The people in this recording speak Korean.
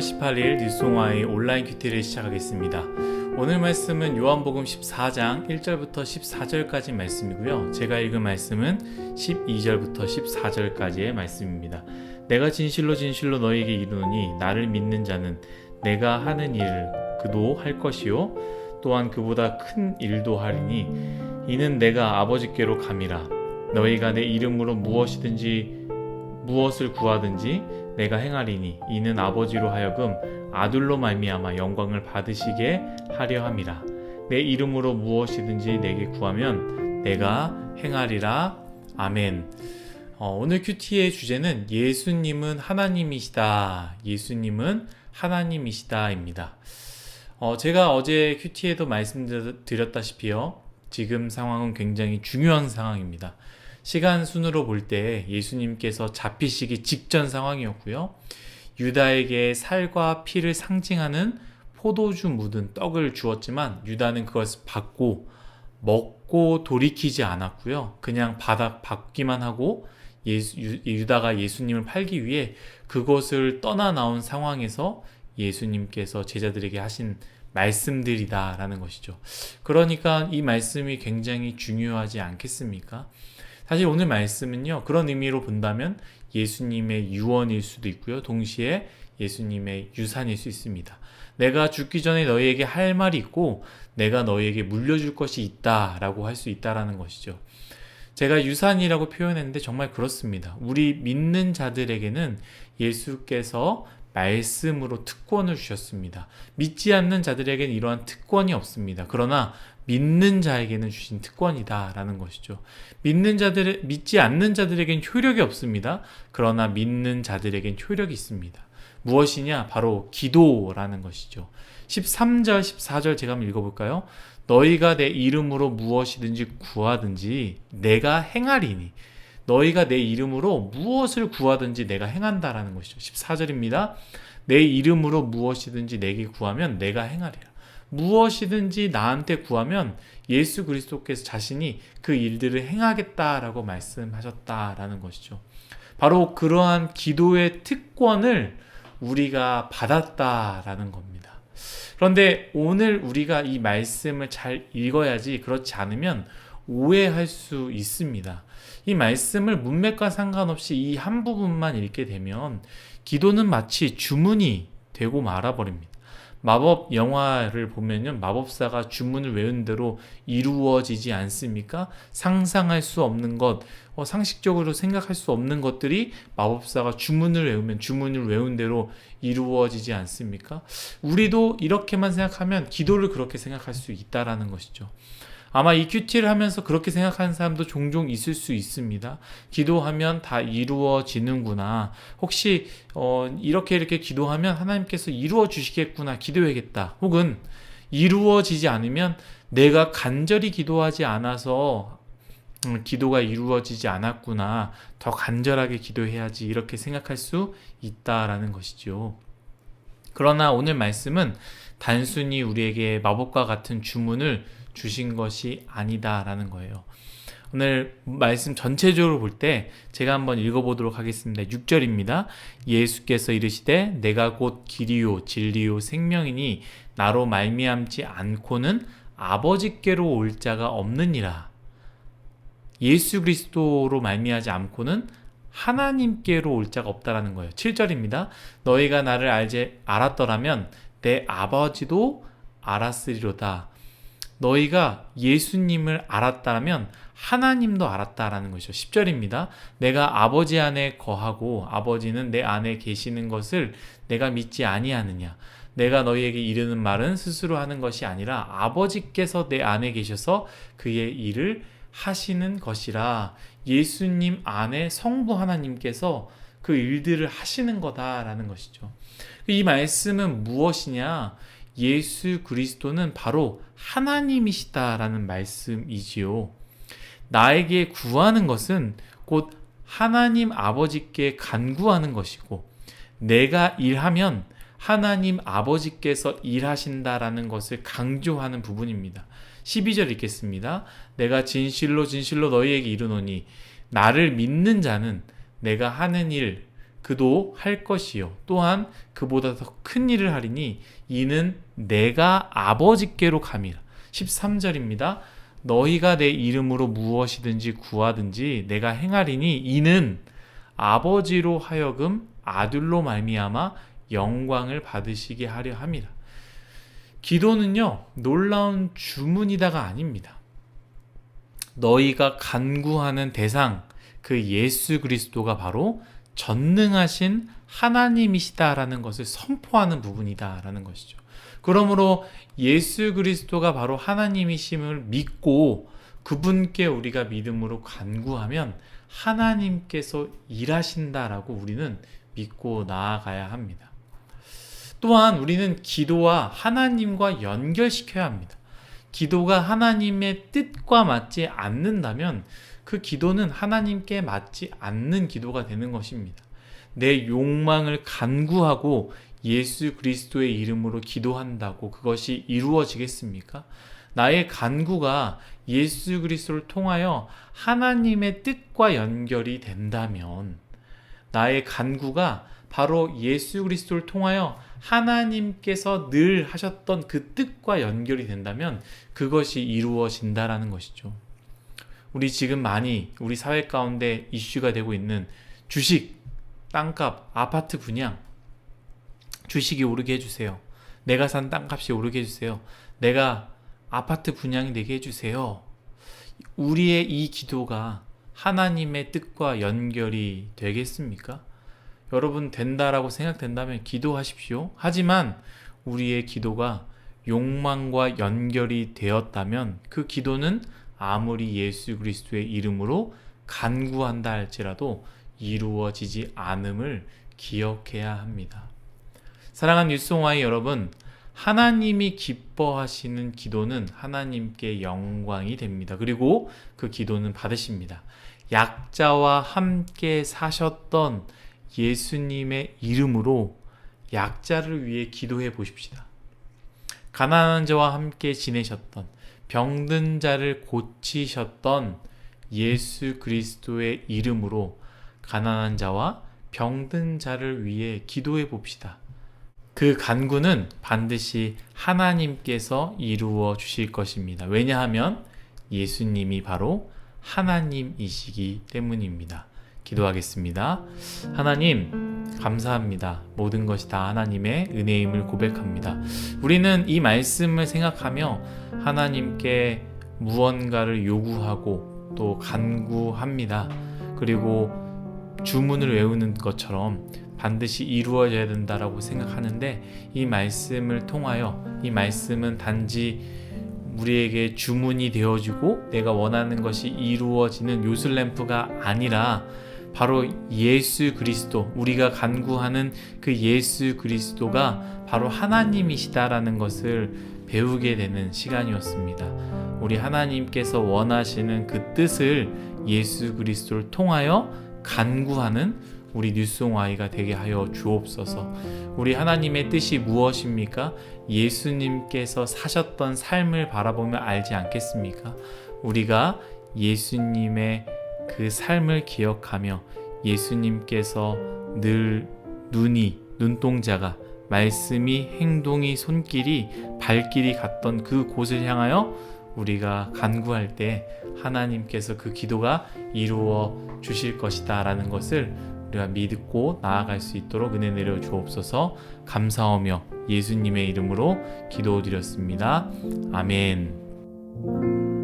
18일 뉴스송화의 온라인 큐티를 시작하겠습니다. 오늘 말씀은 요한복음 14장 1절부터 14절까지 말씀이고요. 제가 읽은 말씀은 12절부터 14절까지의 말씀입니다. 내가 진실로 진실로 너희에게 이르노니 나를 믿는 자는 내가 하는 일을 그도 할 것이요 또한 그보다 큰 일도 하리니 이는 내가 아버지께로 감이라. 너희가 내 이름으로 무엇을 구하든지 내가 행하리니 이는 아버지로 하여금 아들로 말미암아 영광을 받으시게 하려 함이라. 내 이름으로 무엇이든지 내게 구하면 내가 행하리라. 아멘. 오늘 큐티의 주제는 예수님은 하나님이시다. 예수님은 하나님이시다입니다. 제가 어제 큐티에도 말씀드렸다시피요. 지금 상황은 굉장히 중요한 상황입니다. 시간 순으로 볼 때 예수님께서 잡히시기 직전 상황이었고요. 유다에게 살과 피를 상징하는 포도주 묻은 떡을 주었지만 유다는 그것을 받고 먹고 돌이키지 않았고요. 그냥 받기만 하고 유다가 예수님을 팔기 위해 그것을 떠나 나온 상황에서 예수님께서 제자들에게 하신 말씀들이다라는 것이죠. 그러니까 이 말씀이 굉장히 중요하지 않겠습니까? 사실 오늘 말씀은요, 그런 의미로 본다면 예수님의 유언일 수도 있고요. 동시에 예수님의 유산일 수 있습니다. 내가 죽기 전에 너희에게 할 말이 있고 내가 너희에게 물려줄 것이 있다라고 할 수 있다라는 것이죠. 제가 유산이라고 표현했는데 정말 그렇습니다. 우리 믿는 자들에게는 예수께서 말씀으로 특권을 주셨습니다. 믿지 않는 자들에게는 이러한 특권이 없습니다. 그러나 믿는 자에게는 주신 특권이다라는 것이죠. 믿지 않는 자들에게는 효력이 없습니다. 그러나 믿는 자들에게는 효력이 있습니다. 무엇이냐? 바로 기도라는 것이죠. 13절, 14절 제가 한번 읽어볼까요? 너희가 내 이름으로 무엇이든지 구하든지 내가 행하리니. 너희가 내 이름으로 무엇을 구하든지 내가 행한다라는 것이죠. 14절입니다. 내 이름으로 무엇이든지 내게 구하면 내가 행하리라. 무엇이든지 나한테 구하면 예수 그리스도께서 자신이 그 일들을 행하겠다라고 말씀하셨다라는 것이죠. 바로 그러한 기도의 특권을 우리가 받았다라는 겁니다. 그런데 오늘 우리가 이 말씀을 잘 읽어야지, 그렇지 않으면 오해할 수 있습니다. 이 말씀을 문맥과 상관없이 이 한 부분만 읽게 되면 기도는 마치 주문이 되고 말아버립니다. 마법 영화를 보면요, 마법사가 주문을 외운 대로 이루어지지 않습니까? 상상할 수 없는 것, 상식적으로 생각할 수 없는 것들이 마법사가 주문을 외우면 주문을 외운 대로 이루어지지 않습니까? 우리도 이렇게만 생각하면 기도를 그렇게 생각할 수 있다라는 것이죠. 아마 이 큐티를 하면서 그렇게 생각하는 사람도 종종 있을 수 있습니다. 기도하면 다 이루어지는구나. 혹시 이렇게 기도하면 하나님께서 이루어 주시겠구나, 기도해야겠다. 혹은 이루어지지 않으면 내가 간절히 기도하지 않아서 기도가 이루어지지 않았구나, 더 간절하게 기도해야지, 이렇게 생각할 수 있다라는 것이죠. 그러나 오늘 말씀은 단순히 우리에게 마법과 같은 주문을 주신 것이 아니다라는 거예요. 오늘 말씀 전체적으로 볼 때 제가 한번 읽어보도록 하겠습니다. 6절입니다. 예수께서 이르시되 내가 곧 길이요 진리요 생명이니 나로 말미암지 않고는 아버지께로 올 자가 없느니라. 예수 그리스도로 말미암지 않고는 하나님께로 올 자가 없다라는 거예요. 7절입니다. 너희가 나를 알았더라면 내 아버지도 알았으리로다. 너희가 예수님을 알았다면 하나님도 알았다라는 것이죠. 10절입니다. 내가 아버지 안에 거하고 아버지는 내 안에 계시는 것을 내가 믿지 아니하느냐. 내가 너희에게 이르는 말은 스스로 하는 것이 아니라 아버지께서 내 안에 계셔서 그의 일을 하시는 것이라. 예수님 안에 성부 하나님께서 그 일들을 하시는 거다라는 것이죠. 이 말씀은 무엇이냐? 예수 그리스도는 바로 하나님이시다라는 말씀이지요. 나에게 구하는 것은 곧 하나님 아버지께 간구하는 것이고, 내가 일하면 하나님 아버지께서 일하신다라는 것을 강조하는 부분입니다. 12절 읽겠습니다. 내가 진실로 진실로 너희에게 이르노니 나를 믿는 자는 내가 하는 일 그도 할 것이요 또한 그보다 더 큰 일을 하리니 이는 내가 아버지께로 감이라. 13절입니다. 너희가 내 이름으로 무엇이든지 구하든지 내가 행하리니 이는 아버지로 하여금 아들로 말미암아 영광을 받으시게 하려 함이라. 기도는요, 놀라운 주문이다가 아닙니다. 너희가 간구하는 대상, 그 예수 그리스도가 바로 전능하신 하나님이시다라는 것을 선포하는 부분이다라는 것이죠. 그러므로 예수 그리스도가 바로 하나님이심을 믿고 그분께 우리가 믿음으로 간구하면 하나님께서 일하신다라고 우리는 믿고 나아가야 합니다. 또한 우리는 기도와 하나님과 연결시켜야 합니다. 기도가 하나님의 뜻과 맞지 않는다면 그 기도는 하나님께 맞지 않는 기도가 되는 것입니다. 내 욕망을 간구하고 예수 그리스도의 이름으로 기도한다고 그것이 이루어지겠습니까? 나의 간구가 예수 그리스도를 통하여 하나님의 뜻과 연결이 된다면, 나의 간구가 바로 예수 그리스도를 통하여 하나님께서 늘 하셨던 그 뜻과 연결이 된다면 그것이 이루어진다라는 것이죠. 우리 지금 많이 우리 사회 가운데 이슈가 되고 있는 주식, 땅값, 아파트 분양, 주식이 오르게 해주세요. 내가 산 땅값이 오르게 해주세요. 내가 아파트 분양이 되게 해주세요. 우리의 이 기도가 하나님의 뜻과 연결이 되겠습니까? 여러분, 된다라고 생각된다면 기도하십시오. 하지만 우리의 기도가 욕망과 연결이 되었다면 그 기도는 아무리 예수 그리스도의 이름으로 간구한다 할지라도 이루어지지 않음을 기억해야 합니다. 사랑하는 뉴스오마이 여러분, 하나님이 기뻐하시는 기도는 하나님께 영광이 됩니다. 그리고 그 기도는 받으십니다. 약자와 함께 사셨던 예수님의 이름으로 약자를 위해 기도해 보십시다. 가난한 자와 함께 지내셨던, 병든 자를 고치셨던 예수 그리스도의 이름으로 가난한 자와 병든 자를 위해 기도해 봅시다. 그 간구는 반드시 하나님께서 이루어 주실 것입니다. 왜냐하면 예수님이 바로 하나님이시기 때문입니다. 기도하겠습니다. 하나님, 감사합니다. 모든 것이 다 하나님의 은혜임을 고백합니다. 우리는 이 말씀을 생각하며 하나님께 무언가를 요구하고 또 간구합니다. 그리고 주문을 외우는 것처럼 반드시 이루어져야 된다라고 생각하는데, 이 말씀을 통하여, 이 말씀은 단지 우리에게 주문이 되어지고 내가 원하는 것이 이루어지는 요술램프가 아니라 바로 예수 그리스도, 우리가 간구하는 그 예수 그리스도가 바로 하나님이시다라는 것을 배우게 되는 시간이었습니다. 우리 하나님께서 원하시는 그 뜻을 예수 그리스도를 통하여 간구하는 우리 뉴스옹아이가 되게 하여 주옵소서. 우리 하나님의 뜻이 무엇입니까? 예수님께서 사셨던 삶을 바라보며 알지 않겠습니까? 우리가 예수님의 그 삶을 기억하며 예수님께서 늘 눈동자가, 말씀이, 행동이, 손길이, 발길이 갔던 그 곳을 향하여 우리가 간구할 때 하나님께서 그 기도가 이루어 주실 것이다 라는 것을 우리가 믿고 나아갈 수 있도록 은혜 내려 주옵소서. 감사하며 예수님의 이름으로 기도드렸습니다. 아멘.